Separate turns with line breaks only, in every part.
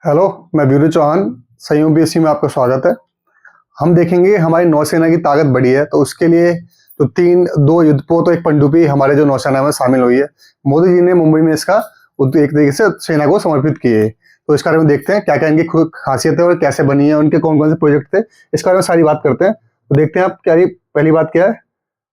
Hello, मैं bury Chauhan. संयोग BSc में आपका स्वागत है। हम देखेंगे हमारी नौसेना की ताकत बढ़ी है, तो उसके लिए तो दो युद्धपोत और एक पनडुब्बी हमारे जो नौसेना में शामिल हुई है। मोदी जी ने मुंबई में इसका एक तरीके से सेना को समर्पित किए है। तो इस बारे में देखते हैं क्या क्या इनकी खासियत है और कैसे बनी है, उनके कौन कौन से प्रोजेक्ट थे, इस बारे में सारी बात करते हैं। तो देखते हैं आप क्या पहली बात क्या है।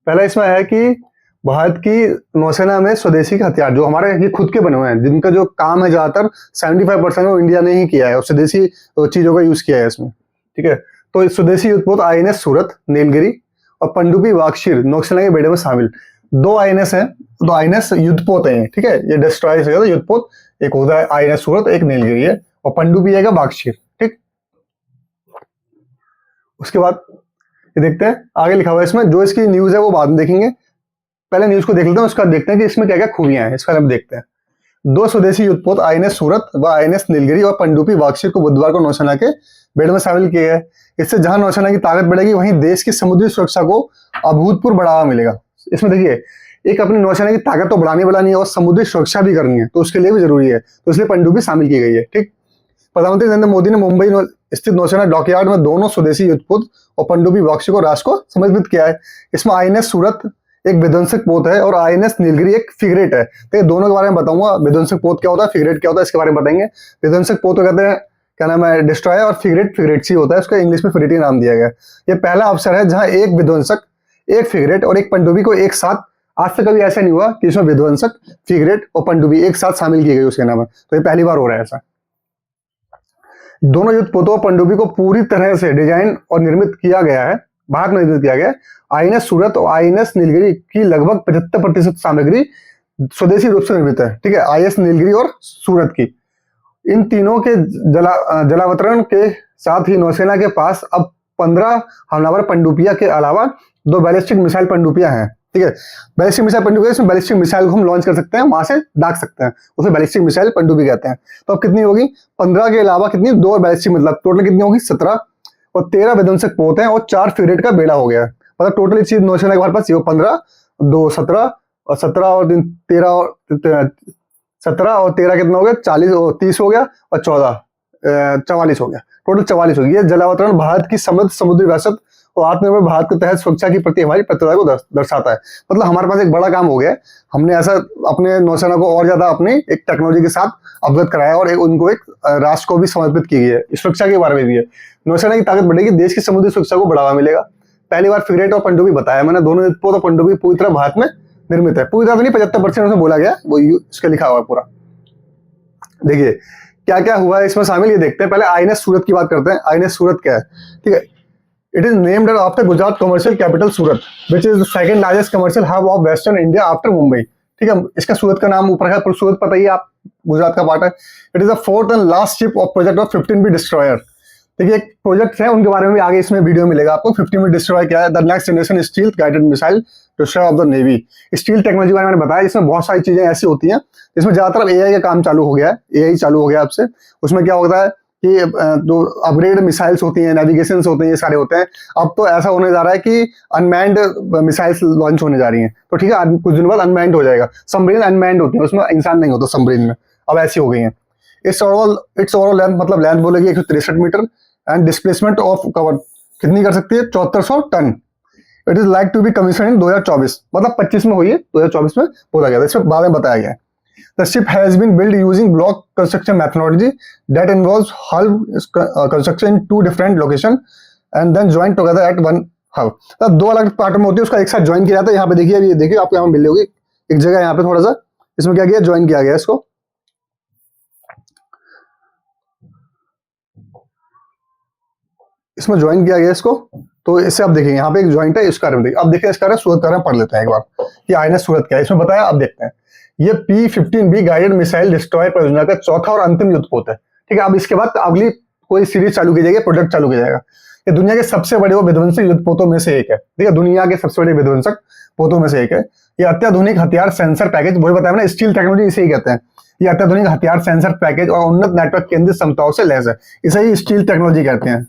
पहला इसमें है कि भारत की नौसेना में स्वदेशी के हथियार जो हमारे ये खुद के बने हुए हैं, जिनका जो काम है ज्यादातर 75% वो इंडिया ने ही किया है और स्वदेशी चीजों का यूज किया है इसमें। ठीक है, तो इस स्वदेशी युद्धपोत आईएनएस सूरत, नीलगिरी और पनडुब्बी वाक्षीर नौसेना के बेड़े में शामिल। दो आईएनएस हैं, दो आईएनएस युद्धपोत हैं। ठीक है, ये डिस्ट्रॉय से ज्यादा युद्धपोत, एक होता है आईएनएस सूरत, एक नीलगिरी है, और पनडुब्बी है वाक्षीर। ठीक, उसके बाद ये देखते हैं आगे लिखा हुआ है इसमें। जो इसकी न्यूज है वो बाद में देखेंगे, पहले न्यूज को देख लेते हैं, उसका देखते हैं कि इसमें क्या क्या खूबियां हैं। इसका हम देखते हैं। दो स्वदेशी युद्धपोत आईएनएस सूरत व आईएनएस नीलगिरी और पनडुब्बी वाक्षीर को बुधवार को नौसेना के बेड़े में शामिल किए गए। इससे जहां नौसेना की ताकत बढ़ेगी, वहीं देश की समुद्री सुरक्षा को अभूतपूर्व बढ़ावा मिलेगा। इसमें देखिए, एक अपनी नौसेना की ताकत तो बढ़ानी है और समुद्री सुरक्षा भी करनी है, तो उसके लिए भी जरूरी है, तो इसलिए पनडुब्बी शामिल की गई है। ठीक, प्रधानमंत्री नरेंद्र मोदी ने मुंबई स्थित नौसेना डॉकयार्ड में दोनों स्वदेशी युद्धपोत और पनडुब्बी वाक्षीर को राष्ट्र को समर्पित किया है। इसमें आईएनएस सूरत एक विध्वंसक पोत है और आईएनएस नीलगिरी एक फ्रिगेट है। तो ये दोनों के बारे में बताऊंगा। विध्वंसक पोत क्या होता है, फ्रिगेट क्या होता है, इसके बारे में बताएंगे। विध्वंसक पोत को कहते हैं, क्या नाम है, डिस्ट्रॉयर, और फ्रिगेट सी होता है, उसका इंग्लिश में फ्रिगेट नाम दिया गया। ये पहला अवसर है जहां एक विध्वंसक, एक फ्रिगेट और एक पनडुब्बी को एक साथ, आज तक कभी ऐसा नहीं हुआ कि इसमें विध्वंसक, फ्रिगेट और पनडुब्बी एक साथ शामिल की गई उस सेना में। तो ये पहली बार हो रहा है ऐसा। दोनों युद्धपोतों और पनडुब्बी को पूरी तरह से डिजाइन और निर्मित किया गया है, भारत में निर्मित किया गया है। आईएनएस सूरत और आईएनएस नीलगिरी की लगभग 75% सामग्री स्वदेशी रूप से निर्मित है। ठीक है, आईएनएस नीलगिरी और सूरत की। इन तीनों के जलावतरण के साथ ही नौसेना के पास अब 15 हमलावर पनडुब्बियां के अलावा 2 बैलिस्टिक मिसाइल पनडुब्बियां हैं। ठीक है, बैलिस्टिक मिसाइल पनडुब्बियां, इसमें बैलिस्टिक मिसाइल को हम लॉन्च कर सकते हैं, वहां से दाग सकते हैं, उसे बैलिस्टिक मिसाइल पनडुब्बी कहते हैं। तो अब कितनी होगी, 15 के अलावा कितनी, 2 बैलिस्टिक, मतलब टोटल कितनी होगी, 17, और 13 विध्वंसक पोत हैं और 4 फ्रिगेट का बेड़ा हो गया। मतलब टोटल चीज नौसेना के हमारे पास 15, 2 17 और 17 और 13 और 17 और 13 कितना हो गया, 40 और 30 हो गया, और 14 44 हो गया। टोटल 44 हो गया। ये जलावतरण भारत की समृद्ध समुद्री विरासत और आत्मनिर्भर भारत के तहत सुरक्षा के प्रति हमारी प्रतिबद्धता को दर्शाता है। मतलब हमारे पास एक बड़ा काम हो गया। हमने ऐसा अपने नौसेना को और ज्यादा अपनी एक टेक्नोलॉजी के साथ अवगत कराया और उनको एक राष्ट्र को भी समर्पित की गई है। सुरक्षा के बारे में भी है। नौसेना की ताकत बढ़ेगी, देश की समुद्री सुरक्षा को बढ़ावा मिलेगा। पहली बार फ्रिगेट और पनडुब्बी बताया मैंने, दोनों युद्धपोत और पनडुब्बी पूरी तरह भारत में निर्मित है। पूरी तरह नहीं, 75% उसमें बोला गया, वो इसके लिखा हुआ है पूरा। देखिए क्या क्या हुआ है इसमें शामिल, ये देखते हैं। पहले आईएनएस सूरत की बात करते हैं। आईएनएस सूरत क्या है, ठीक है। It is named after Gujarat commercial capital Surat, which is the second largest commercial hub of western India after Mumbai. ठीक है, इसका सूरत का नाम ऊपर है, पर सूरत पता ही आप, गुजरात का पार्ट है। It is the fourth and last ship of project of 15B destroyer. देखिए एक प्रोजेक्ट है, उनके बारे में भी आगे इसमें वीडियो मिलेगा आपको। 15B डिस्ट्रॉयर क्या है, the next generation steel guided missile destroyer of the navy. Steel technology के बारे में मैंने बताया। इसमें बहुत सारी चीजें ऐसी होती हैं, इसमें ज्यादातर एआई का काम चालू हो गया है। एआई चालू हो गया अब से। उसमें क्या होता है कि जो अपग्रेड मिसाइल्स होती हैं, नेविगेशन होते हैं, ये सारे होते हैं। अब तो ऐसा होने जा रहा है कि अनमैन्ड मिसाइल्स लॉन्च होने जा रही हैं। तो ठीक है, कुछ दिन बाद अनमैन्ड हो जाएगा। सबमरीन अनमैन्ड होती है, उसमें इंसान नहीं होता सबमरीन में, अब ऐसी हो गई है। इट्स ओवरऑल लेंथ, मतलब लेंथ बोलेगी 163 metre, and displacement of cover कितनी कर सकती है, 7400 tonne. It is like to be commission in 2024, मतलब 25 में हुई है, 2024 में बोला गया था, इसमें बाद में बताया गया है। The ship has been built using block construction methodology that involves hull construction in 2 different locations and then joined together at one hull। तो 2 अलग पार्ट में होती है, उसका एक साथ ज्वाइन किया जाता है। यहाँ पे देखिए, अभी देखिए आपको यहाँ मिल होगी एक जगह, यहाँ पे थोड़ा सा इसमें क्या किया, ज्वाइन किया गया इसको। इसमें ज्वाइन किया गया इसको। तो इससे आप देखिए यहाँ पे एक ज्वाइंट है, इसका देखिए। अब देखिए इसका सूरत का पढ़ लेते हैं एक बार कि आईएनएस सूरत क्या है, इसमें बताया। अब देखते हैं, ये P-15B गाइडेड मिसाइल डिस्ट्रॉयर परियोजना का चौथा और अंतिम युद्धपोत है। ठीक है, अब इसके बाद अगली कोई सीरीज चालू की जाएगी, प्रोजेक्ट चालू किया जाएगा। ये दुनिया के सबसे बड़े विध्वंसक युद्धपोतों में से एक है। ठीक है, दुनिया के सबसे बड़े विध्वंसक पोतों में से एक है। ये अत्याधुनिक हथियार सेंसर पैकेज, वही बताया मैंने, स्टील टेक्नोलॉजी इसे ही कहते हैं। ये अत्याधुनिक हथियार सेंसर पैकेज और उन्नत नेटवर्क केंद्रित क्षमताओं से लैस है, इसे ही स्टील टेक्नोलॉजी कहते हैं।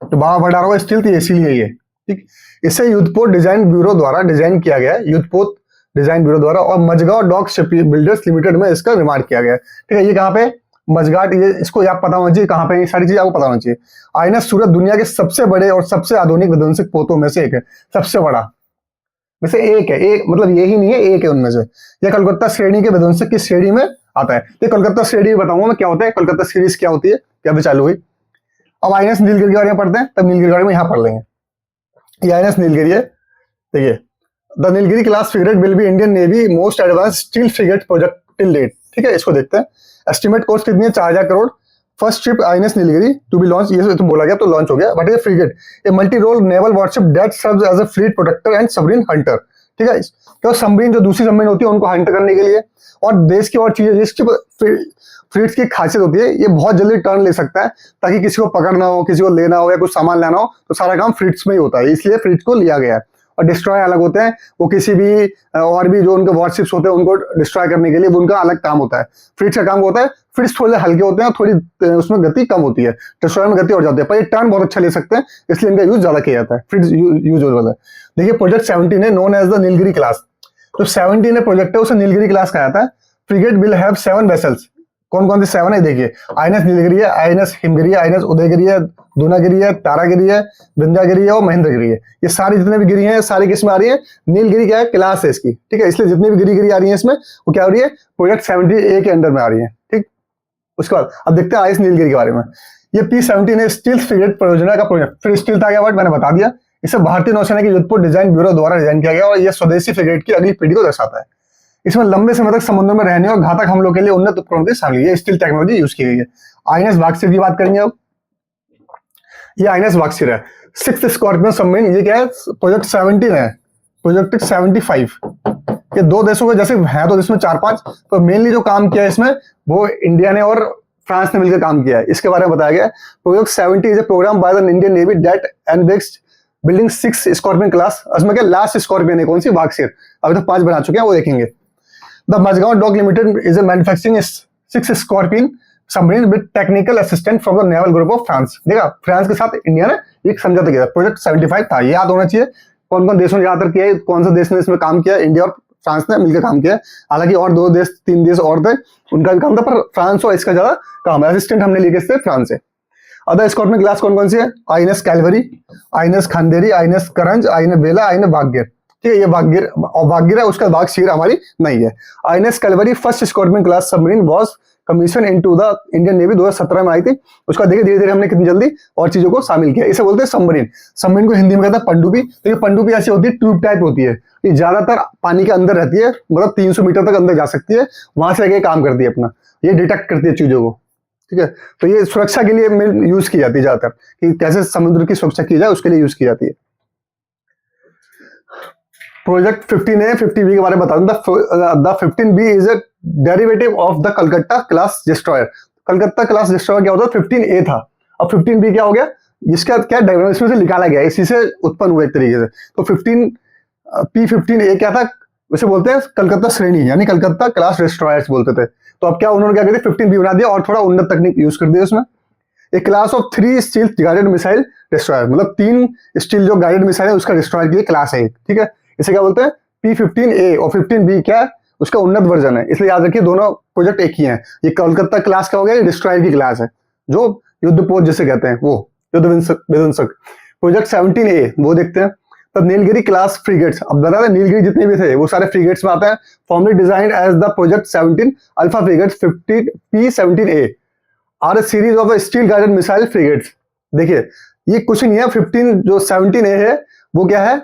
तो बाबा बढ़ा रहा स्टील, तो इसीलिए ये ठीक। इसे युद्धपोत डिजाइन ब्यूरो द्वारा डिजाइन किया गया है, युद्धपोत डिजाइन ब्यूरो द्वारा, और Mazagaon dock shipbuilders limited में इसका निर्माण किया गया है। ठीक है, ये कहाँ पे, मझघाट, ये इसको आप पता होना चाहिए कहाँ पे, ये सारी चीजें आपको पता होना चाहिए। आईएनएस सूरत दुनिया के सबसे बड़े और सबसे आधुनिक विध्वंसक पोतों में से एक है, सबसे बड़ा में से एक है, एक मतलब यही नहीं है, एक है उनमें से। ये कलकत्ता श्रेणी के विध्वंसक की श्रेणी में आता है। तो कलकत्ता श्रेणी बताऊंगा मैं क्या होता है, कलकत्ता सीरीज क्या होती है, क्या भी चालू हुई। अब आईएनएस नीलगिरी के बारे में पढ़ते हैं, तब नीलगिरी के बारे में यहाँ पढ़ लेंगे। ये आईएनएस नीलगिरी है, देखिए the Nilgiri class frigate will be Indian navy most advance steel frigate project till date. ठीक है, इसको देखते हैं। एस्टिमेट कॉस्ट कितनी है, 4000 crore. First ship INS Nilgiri to be launch, ये तो बोला गया तो लॉन्च हो गया। बट ये frigate a multi role naval warship that serves as a fleet protector and submarine hunter. ठीक है, तो सबमरीन जो दूसरी सबमरीन होती है उनको हंट करने के लिए, और देश की और चीजें, इसकी फ्लीट्स की खासियत होती है ये बहुत जल्दी टर्न ले सकता है, ताकि किसी को पकड़ना हो, किसी को लेना हो या कुछ सामान लेना हो तो सारा काम फ्लीट्स में ही होता है, इसलिए फ्लीट्स को लिया गया है। और डिस्ट्रॉय अलग होते हैं, वो किसी भी और भी जो उनके वॉरशिप्स होते हैं उनको डिस्ट्रॉय करने के लिए उनका अलग काम होता है। फ्लीट्स का काम होता है, फ्लीट्स थोड़े हल्के होते हैं, थोड़ी उसमें गति कम होती है, डिस्ट्रॉय में गति और जाती है, पर ये टर्न बहुत अच्छा ले सकते हैं, इसलिए इनका यूज ज्यादा किया जाता है, फ्लीट्स यूज होता है। देखिए प्रोजेक्ट 17 है, known as the Nilgiri class. तो 17 प्रोजेक्ट है, उसे नीलगिरी क्लास कहा जाता है। Frigate will have 7 vessels. कौन कौन सी 7 है देखिए, आईएनएस नीलगिरी है, आईएनएस हिमगिरी है, आईएनएस उदयगिरी है, दूनागिरी है, तारागिरी है, विंध्यागिरी है और महेंद्रगिरी है। ये सारी जितने भी गिरी हैं सारी किस में आ रही है, नीलगिरी क्या है, क्लास है इसकी। ठीक है, इसलिए जितनी भी गिरी आ रही है इसमें वो क्या हो रही है, प्रोजेक्ट 70A के अंडर में आ रही है। ठीक, उसके बाद अब देखते हैं आईएनएस नीलगिरी के बारे में। ये P-17 है, स्टील फ्रिगेट परियोजना का प्रोजेक्ट। फिर स्टील था क्या वर्ड, मैंने बता दिया। इसे भारतीय नौसेना की युद्धपोत डिजाइन ब्यूरो द्वारा डिजाइन किया गया और यह स्वदेशी फ्रिगेट की अगली पीढ़ी को दर्शाता है। इसमें लंबे समय तक समुद्र में रहने और घातक हमलों के लिए उन्नत उपकरणों की शामिल है, स्टील टेक्नोलॉजी यूज की गई है। आईएनएस वागसीर की बात करेंगे अब। ये आईएनएस वागसीर है, 6th स्कॉर्पियन सबमरीन। ये क्या है, प्रोजेक्ट 17 है, प्रोजेक्ट 75। ये दो देशों के जैसे है तो इसमें 4-5, तो मेनली जो काम किया है इसमें वो इंडिया ने और फ्रांस ने मिलकर काम किया है, इसके बारे में बताया गया है। Project 70 is a programme by the Indian Navy that envisages building 6 Scorpene class. उसमें क्या लास्ट स्कॉर्पियन है, कौन सी, वागसीर। अभी तो 5 बना चुके हैं, वो देखेंगे। The Mazagaon dock limited is a manufacturing 6 scorpion submarine with technical assistant from the naval group of France. देखा, फ्रांस के साथ इंडिया ने एक समझौता किया। प्रोजेक्ट 75 था, याद होना चाहिए कौन कौन देशों ने ज्यादातर किया है, कौन सा देश ने इसमें काम किया, इंडिया और फ्रांस ने मिलकर काम किया। हालांकि और 2 देश 3 देश और थे, उनका भी काम था, पर फ्रांस और इसका ज्यादा काम है। असिस्टेंट हमने लिए थे फ्रांस से। अदर स्कॉर्पियन क्लास कौन कौन सी है, INS Kalvari, INS Khanderi, INS Karanj, INS Bela, INS Bhagya. ठीक है, ये भाग्य और भाग्य है, उसका वागसीर हमारी नहीं है। INS Calvary first scorpion class submarine was commission into the Indian navy 2017 में आई थी। उसका देखिए धीरे धीरे हमने कितनी जल्दी और चीजों को शामिल किया। इसे बोलते हैं सबमरीन। सबमरीन को हिंदी में कहते हैं पनडुब्बी। तो ये पनडुब्बी ऐसी होती है, ट्यूब टाइप होती है, ये ज्यादातर पानी के अंदर रहती है, मतलब 300 मीटर तक अंदर जा सकती है, वहां से आगे काम करती है अपना, ये डिटेक्ट करती है चीजों को। ठीक है, तो ये सुरक्षा के लिए यूज की जाती है ज्यादातर, कि कैसे समुद्र की सुरक्षा की जाए उसके लिए यूज की जाती है। प्रोजेक्ट 15A 50B के बारे में बता दूं। The 15B is a derivative of the Calcutta class destroyer. Calcutta class destroyer क्या होता है, 15A था, अब 15B क्या हो गया, इसका क्या इसमें से निकाला गया, इसी से उत्पन्न हुआ एक तरीके से। तो P-15A क्या था, उसे बोलते हैं कलकत्ता श्रेणी, यानी कलकत्ता क्लास डिस्ट्रॉयर्स बोलते थे। तो अब क्या उन्होंने क्या किया, 15B बना दिया और थोड़ा उन्नत तकनीक यूज कर दिया उसमें। एक class of 3 steel guided missile destroyer, मतलब 3 स्टील जो गाइडेड मिसाइल है उसका डिस्ट्रॉयर की क्लास है। ठीक है, इसे क्या बोलते हैं, P-15A, और 15B क्या है, उसका उन्नत वर्जन है। इसलिए याद रखिए दोनों प्रोजेक्ट एक ही हैं। ये कलकत्ता क्लास का हो गया, ये डिस्ट्रॉयर की क्लास है, जो युद्धपोत जिसे कहते हैं, वो युद्ध विध्वंसक। प्रोजेक्ट 17A वो देखते हैं। तो नीलगिरी क्लास फ्रिगेट्स, अब बता दें नीलगिरी जितने भी थे वो सारे फ्रिगेट्स में आते हैं। Formerly designed as the project 17 alpha frigates 50 P-17A are a series of steel guided missile frigates. देखिए ये कुछ नहीं है, 15 जो 17A है वो क्या है,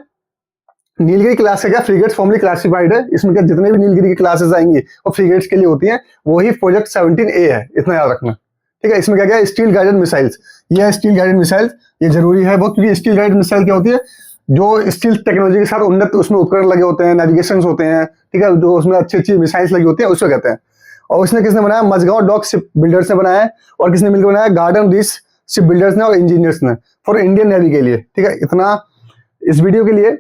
नीलगिरी क्लास का क्या फ्रिगेट्स फॉर्मली क्लासिफाइड है। इसमें क्या जितने भी नीलगिरी की क्लासेस आएंगी वो फ्रिगेट्स के लिए होती हैं, वही प्रोजेक्ट 17A है, इतना याद रखना। ठीक है, इसमें क्या क्या स्टील गाइडेड मिसाइल्स, ये है स्टील गाइडेड मिसाइल्स, ये जरूरी है वो, क्योंकि स्टील गाइडेड मिसाइल क्या होती है, जो स्टील टेक्नोलॉजी के साथ उन्नत उसमें उपकरण लगे होते हैं, नेविगेशन होते हैं। ठीक है, जो उसमें अच्छी अच्छी मिसाइल्स लगी होती है उसको कहते हैं। और उसने किसने बनाया, मझगांव डॉक शिप बिल्डर्स ने बनाया है, और किसने मिलकर बनाया, गार्डन रीच शिप बिल्डर्स ने और इंजीनियर्स ने, फॉर इंडियन नेवी के लिए। ठीक है, इतना इस वीडियो के लिए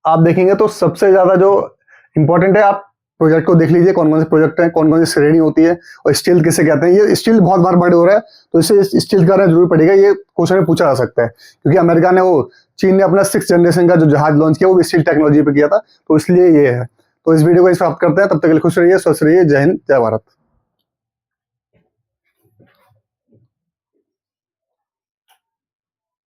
आप देखेंगे तो सबसे ज्यादा जो इंपॉर्टेंट है, आप प्रोजेक्ट को देख लीजिए, कौन कौन से प्रोजेक्ट हैं, कौन कौन सी श्रेणी होती है, और स्टील किसे कहते हैं। ये स्टील बहुत बार बड़े हो रहा है, तो इससे स्टील का रहना जरूर पड़ेगा, ये क्वेश्चन में पूछा जा सकता है, क्योंकि अमेरिका ने चीन ने अपना 6th जनरेशन का जो जहाज लॉन्च किया वो भी स्टील टेक्नोलॉजी पे किया था, तो इसलिए ये है। तो इस वीडियो को समाप्त करते हैं, तब तक के लिए खुश रहिए, स्वस्थ रहिए, जय हिंद, जय भारत।